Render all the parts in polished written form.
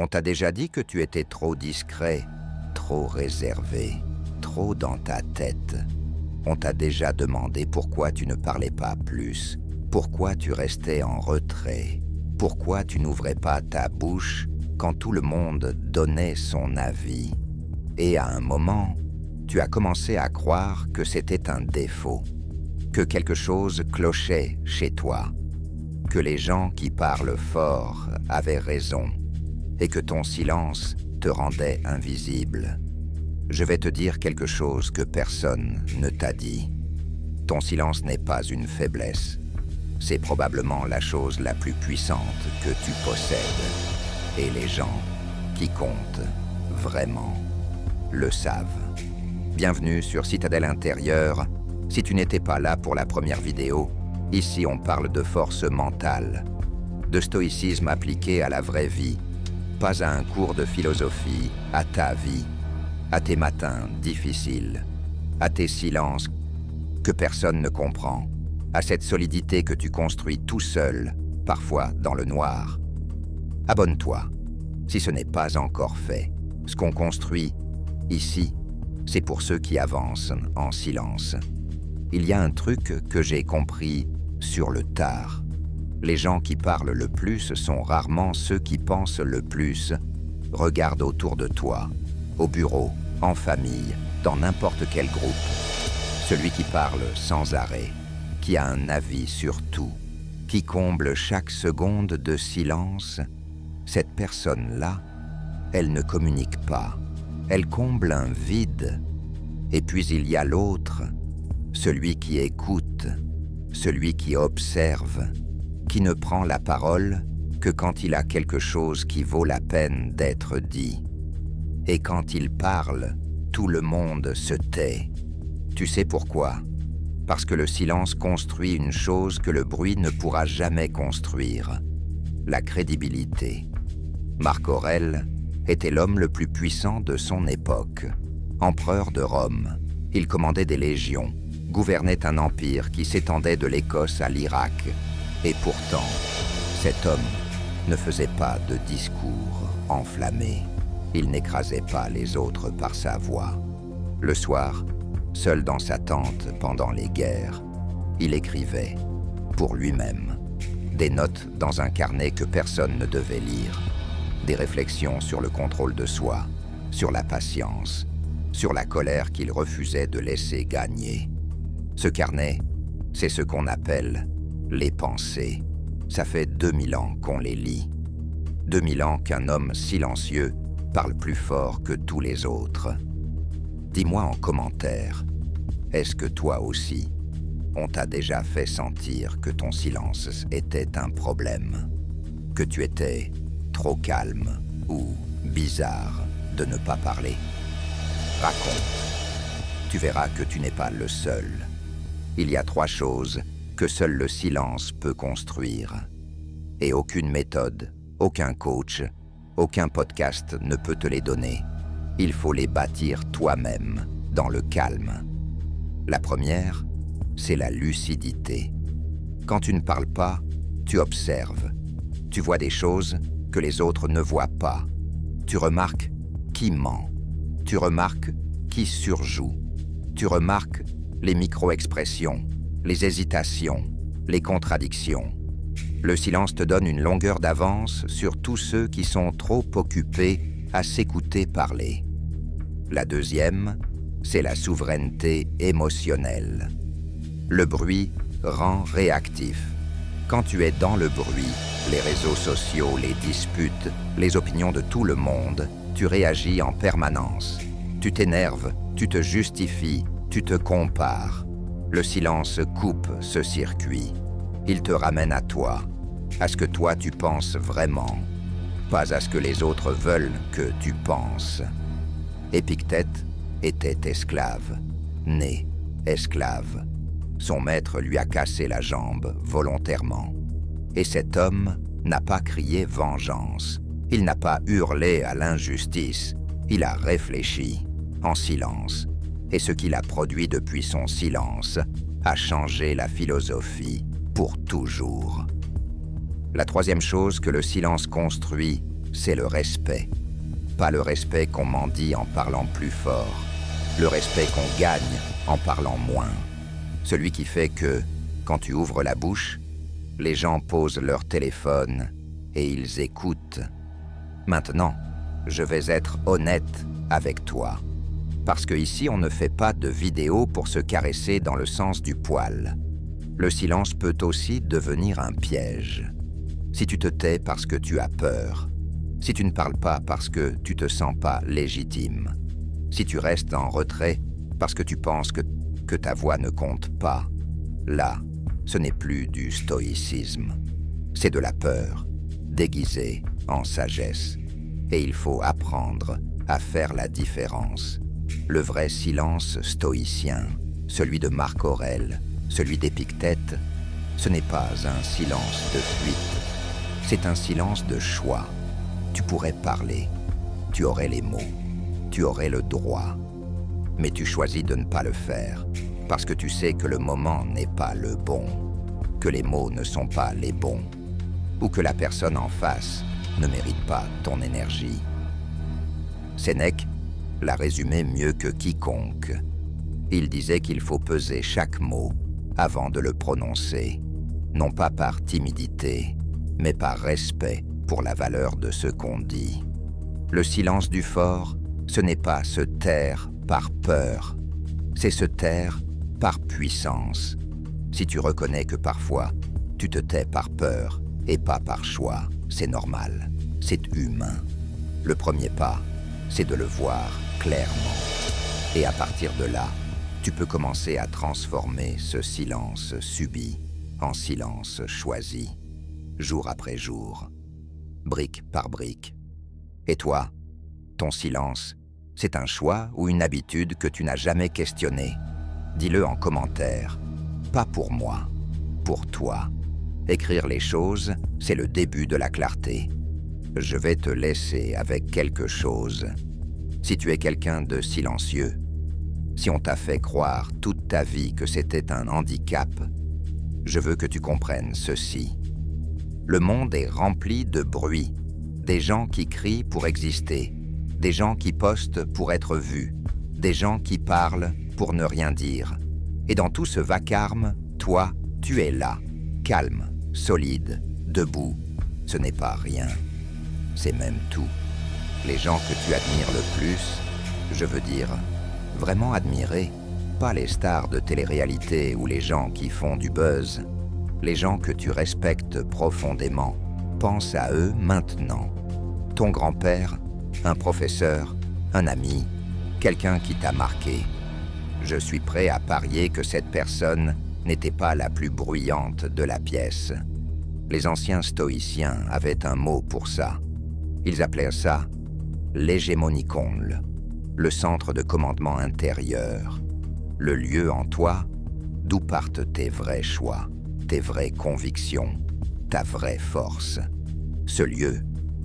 On t'a déjà dit que tu étais trop discret, trop réservé, trop dans ta tête. On t'a déjà demandé pourquoi tu ne parlais pas plus, pourquoi tu restais en retrait, pourquoi tu n'ouvrais pas ta bouche quand tout le monde donnait son avis. Et à un moment, tu as commencé à croire que c'était un défaut, que quelque chose clochait chez toi, que les gens qui parlent fort avaient raison et que ton silence te rendait invisible. Je vais te dire quelque chose que personne ne t'a dit. Ton silence n'est pas une faiblesse. C'est probablement la chose la plus puissante que tu possèdes. Et les gens qui comptent vraiment le savent. Bienvenue sur Citadelle Intérieure. Si tu n'étais pas là pour la première vidéo, ici on parle de force mentale, de stoïcisme appliqué à la vraie vie, pas à un cours de philosophie, à ta vie, à tes matins difficiles, à tes silences que personne ne comprend, à cette solidité que tu construis tout seul, parfois dans le noir. Abonne-toi, si ce n'est pas encore fait. Ce qu'on construit ici, c'est pour ceux qui avancent en silence. Il y a un truc que j'ai compris sur le tard. Les gens qui parlent le plus sont rarement ceux qui pensent le plus. Regarde autour de toi, au bureau, en famille, dans n'importe quel groupe. Celui qui parle sans arrêt, qui a un avis sur tout, qui comble chaque seconde de silence, cette personne-là, elle ne communique pas. Elle comble un vide. Et puis il y a l'autre, celui qui écoute, celui qui observe, qui ne prend la parole que quand il a quelque chose qui vaut la peine d'être dit. Et quand il parle, tout le monde se tait. Tu sais pourquoi? Parce que le silence construit une chose que le bruit ne pourra jamais construire, la crédibilité. Marc Aurèle était l'homme le plus puissant de son époque. Empereur de Rome, il commandait des légions, gouvernait un empire qui s'étendait de l'Écosse à l'Irak. Et pourtant, cet homme ne faisait pas de discours enflammés. Il n'écrasait pas les autres par sa voix. Le soir, seul dans sa tente pendant les guerres, il écrivait, pour lui-même, des notes dans un carnet que personne ne devait lire, des réflexions sur le contrôle de soi, sur la patience, sur la colère qu'il refusait de laisser gagner. Ce carnet, c'est ce qu'on appelle les pensées. Ça fait 2000 ans qu'on les lit. 2000 ans qu'un homme silencieux parle plus fort que tous les autres. Dis-moi en commentaire, est-ce que toi aussi, on t'a déjà fait sentir que ton silence était un problème, que tu étais trop calme ou bizarre de ne pas parler? Raconte. Tu verras que tu n'es pas le seul. Il y a 3 choses que seul le silence peut construire. Et aucune méthode, aucun coach, aucun podcast ne peut te les donner. Il faut les bâtir toi-même, dans le calme. La première, c'est la lucidité. Quand tu ne parles pas, tu observes. Tu vois des choses que les autres ne voient pas. Tu remarques qui ment. Tu remarques qui surjoue. Tu remarques les micro-expressions, les hésitations, les contradictions. Le silence te donne une longueur d'avance sur tous ceux qui sont trop occupés à s'écouter parler. La deuxième, c'est la souveraineté émotionnelle. Le bruit rend réactif. Quand tu es dans le bruit, les réseaux sociaux, les disputes, les opinions de tout le monde, tu réagis en permanence. Tu t'énerves, tu te justifies, tu te compares. Le silence coupe ce circuit. Il te ramène à toi, à ce que toi tu penses vraiment, pas à ce que les autres veulent que tu penses. Épictète était esclave, né esclave. Son maître lui a cassé la jambe volontairement. Et cet homme n'a pas crié vengeance. Il n'a pas hurlé à l'injustice. Il a réfléchi, en silence. Et ce qu'il a produit depuis son silence a changé la philosophie pour toujours. La troisième chose que le silence construit, c'est le respect. Pas le respect qu'on mendie en parlant plus fort. Le respect qu'on gagne en parlant moins. Celui qui fait que, quand tu ouvres la bouche, les gens posent leur téléphone et ils écoutent. Maintenant, je vais être honnête avec toi. Parce que ici, on ne fait pas de vidéo pour se caresser dans le sens du poil. Le silence peut aussi devenir un piège. Si tu te tais parce que tu as peur, si tu ne parles pas parce que tu te sens pas légitime, si tu restes en retrait parce que tu penses que ta voix ne compte pas, là, ce n'est plus du stoïcisme. C'est de la peur, déguisée en sagesse. Et il faut apprendre à faire la différence. Le vrai silence stoïcien, celui de Marc Aurèle, celui d'Épictète, ce n'est pas un silence de fuite. C'est un silence de choix. Tu pourrais parler, tu aurais les mots, tu aurais le droit. Mais tu choisis de ne pas le faire, parce que tu sais que le moment n'est pas le bon, que les mots ne sont pas les bons, ou que la personne en face ne mérite pas ton énergie. Sénèque l'a résumé mieux que quiconque. Il disait qu'il faut peser chaque mot avant de le prononcer, non pas par timidité, mais par respect pour la valeur de ce qu'on dit. Le silence du fort, ce n'est pas se taire par peur, c'est se taire par puissance. Si tu reconnais que parfois, tu te tais par peur et pas par choix, c'est normal, c'est humain. Le premier pas, c'est de le voir clairement. Et à partir de là, tu peux commencer à transformer ce silence subi en silence choisi, jour après jour, brique par brique. Et toi, ton silence, c'est un choix ou une habitude que tu n'as jamais questionnée. Dis-le en commentaire, pas pour moi, pour toi. Écrire les choses, c'est le début de la clarté. Je vais te laisser avec quelque chose. Si tu es quelqu'un de silencieux, si on t'a fait croire toute ta vie que c'était un handicap, je veux que tu comprennes ceci. Le monde est rempli de bruit, des gens qui crient pour exister, des gens qui postent pour être vus, des gens qui parlent pour ne rien dire. Et dans tout ce vacarme, toi, tu es là, calme, solide, debout. Ce n'est pas rien, c'est même tout. Les gens que tu admires le plus, je veux dire, vraiment admirer, pas les stars de télé-réalité ou les gens qui font du buzz. Les gens que tu respectes profondément, pense à eux maintenant. Ton grand-père, un professeur, un ami, quelqu'un qui t'a marqué. Je suis prêt à parier que cette personne n'était pas la plus bruyante de la pièce. Les anciens stoïciens avaient un mot pour ça. Ils appelaient ça l'hégémonikon, le centre de commandement intérieur, le lieu en toi d'où partent tes vrais choix, tes vraies convictions, ta vraie force. Ce lieu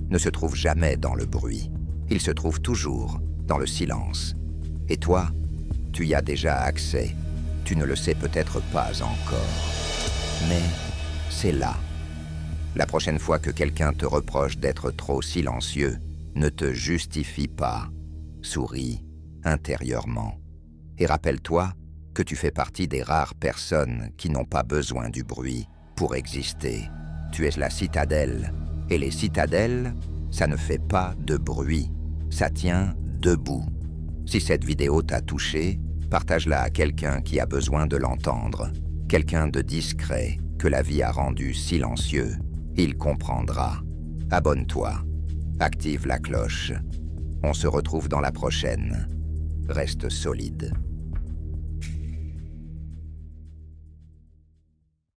ne se trouve jamais dans le bruit, il se trouve toujours dans le silence. Et toi, tu y as déjà accès, tu ne le sais peut-être pas encore, mais c'est là. La prochaine fois que quelqu'un te reproche d'être trop silencieux, ne te justifie pas, souris intérieurement. Et rappelle-toi que tu fais partie des rares personnes qui n'ont pas besoin du bruit pour exister. Tu es la citadelle, et les citadelles, ça ne fait pas de bruit, ça tient debout. Si cette vidéo t'a touché, partage-la à quelqu'un qui a besoin de l'entendre, quelqu'un de discret que la vie a rendu silencieux. Il comprendra. Abonne-toi, active la cloche. On se retrouve dans la prochaine. Reste solide.